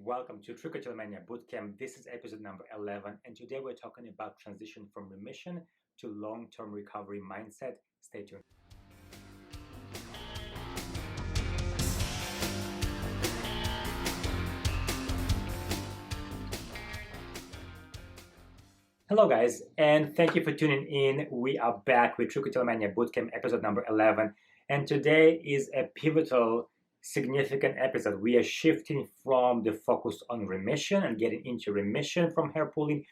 Welcome to Trichotillomania Bootcamp. This is episode number 11, and today we're talking about transition from remission to long-term recovery mindset. Stay tuned. Hello guys, and thank you for tuning in. We are back with Trichotillomania Bootcamp episode number 11, and today is a pivotal significant episode. We are shifting from the focus on remission and getting into remission from hair pulling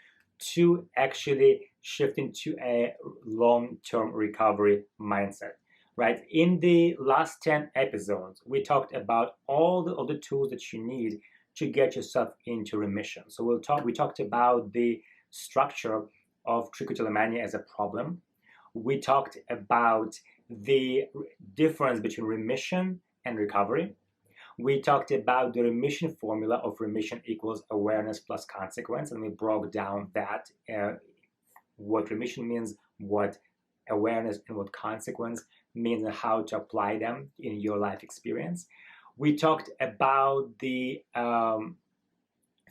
to actually shifting to a long-term recovery mindset, right? In the last 10 episodes, we talked about all the tools that you need to get yourself into remission. So we talked about the structure of trichotillomania as a problem. We talked about the difference between remission and recovery. We talked about the remission formula of remission equals awareness plus consequence, and we broke down that, what remission means, what awareness and what consequence means, and how to apply them in your life experience. We talked about the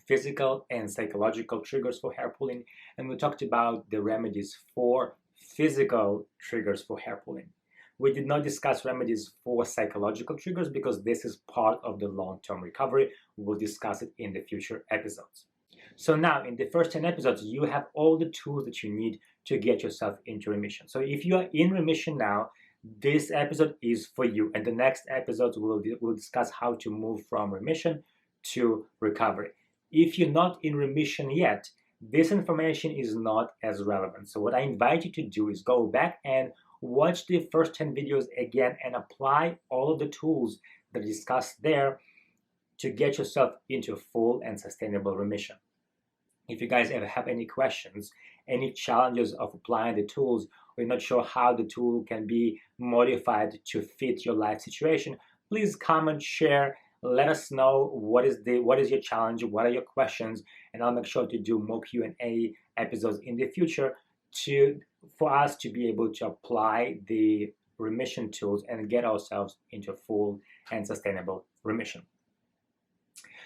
physical and psychological triggers for hair pulling, and we talked about the remedies for physical triggers for hair pulling. We did not discuss remedies for psychological triggers because this is part of the long-term recovery. We'll discuss it in the future episodes. So now, in the first 10 episodes, you have all the tools that you need to get yourself into remission. So if you are in remission now, this episode is for you. And the next episodes, we'll discuss how to move from remission to recovery. If you're not in remission yet, this information is not as relevant. So what I invite you to do is go back and watch the first 10 videos again and apply all of the tools that are discussed there to get yourself into full and sustainable remission. If you guys ever have any questions, any challenges of applying the tools, or you're not sure how the tool can be modified to fit your life situation, please comment, share, let us know what is your challenge, what are your questions, and I'll make sure to do more Q&A episodes in the future for us to be able to apply the remission tools and get ourselves into full and sustainable remission.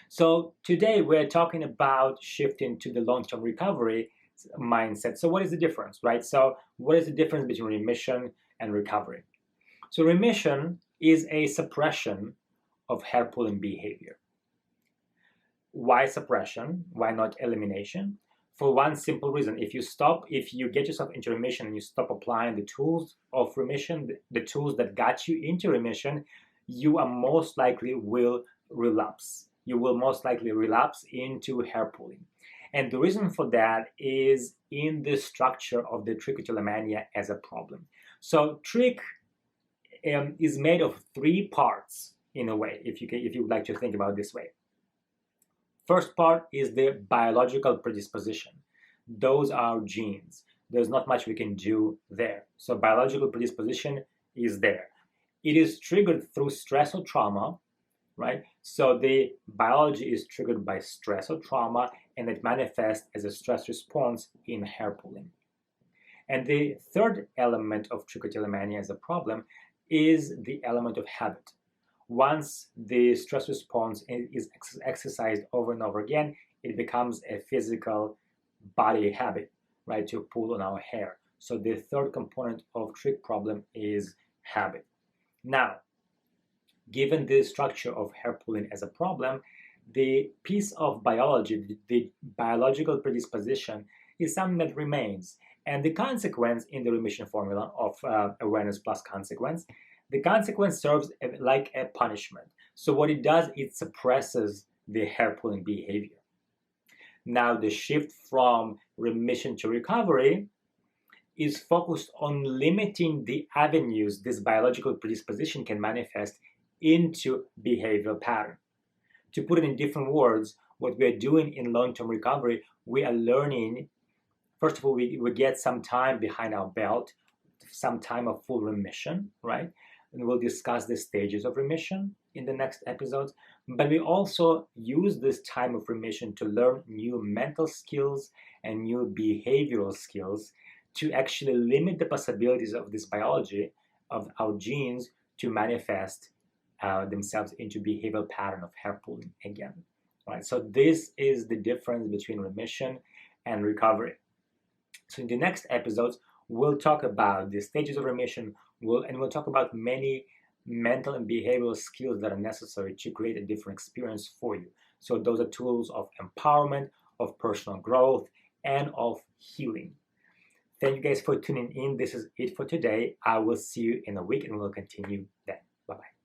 So today we're talking about shifting to the long-term recovery mindset. So what is the difference, right? So what is the difference between remission and recovery? So remission is a suppression of hair pulling behavior. Why suppression? Why not elimination? For one simple reason: if you get yourself into remission and you stop applying the tools of remission, the tools that got you into remission, you are most likely will relapse. You will most likely relapse into hair pulling. And the reason for that is in the structure of the trichotillomania as a problem. So trich is made of 3 parts in a way, if you would like to think about it this way. First part is the biological predisposition. Those are genes. There's not much we can do there. So biological predisposition is there. It is triggered through stress or trauma, right? So the biology is triggered by stress or trauma, and it manifests as a stress response in hair pulling. And the third element of trichotillomania as a problem is the element of habit. Once the stress response is exercised over and over again, it becomes a physical body habit, right, to pull on our hair. So the third component of trich problem is habit. Now, given the structure of hair pulling as a problem, the piece of biology, the biological predisposition, is something that remains. And the consequence in the remission formula of awareness plus consequence, the consequence serves like a punishment. So what it does, it suppresses the hair pulling behavior. Now the shift from remission to recovery is focused on limiting the avenues this biological predisposition can manifest into behavioral pattern. To put it in different words, what we are doing in long-term recovery, we are learning, first of all, we get some time behind our belt, some time of full remission, right? And we'll discuss the stages of remission in the next episodes. But we also use this time of remission to learn new mental skills and new behavioral skills to actually limit the possibilities of this biology, of our genes, to manifest themselves into behavioral pattern of hair pulling again. right? So this is the difference between remission and recovery. So in the next episodes, we'll talk about the stages of remission, we'll talk about many mental and behavioral skills that are necessary to create a different experience for you. So those are tools of empowerment, of personal growth, and of healing. Thank you guys for tuning in. This is it for today. I will see you in a week and we'll continue then. Bye-bye.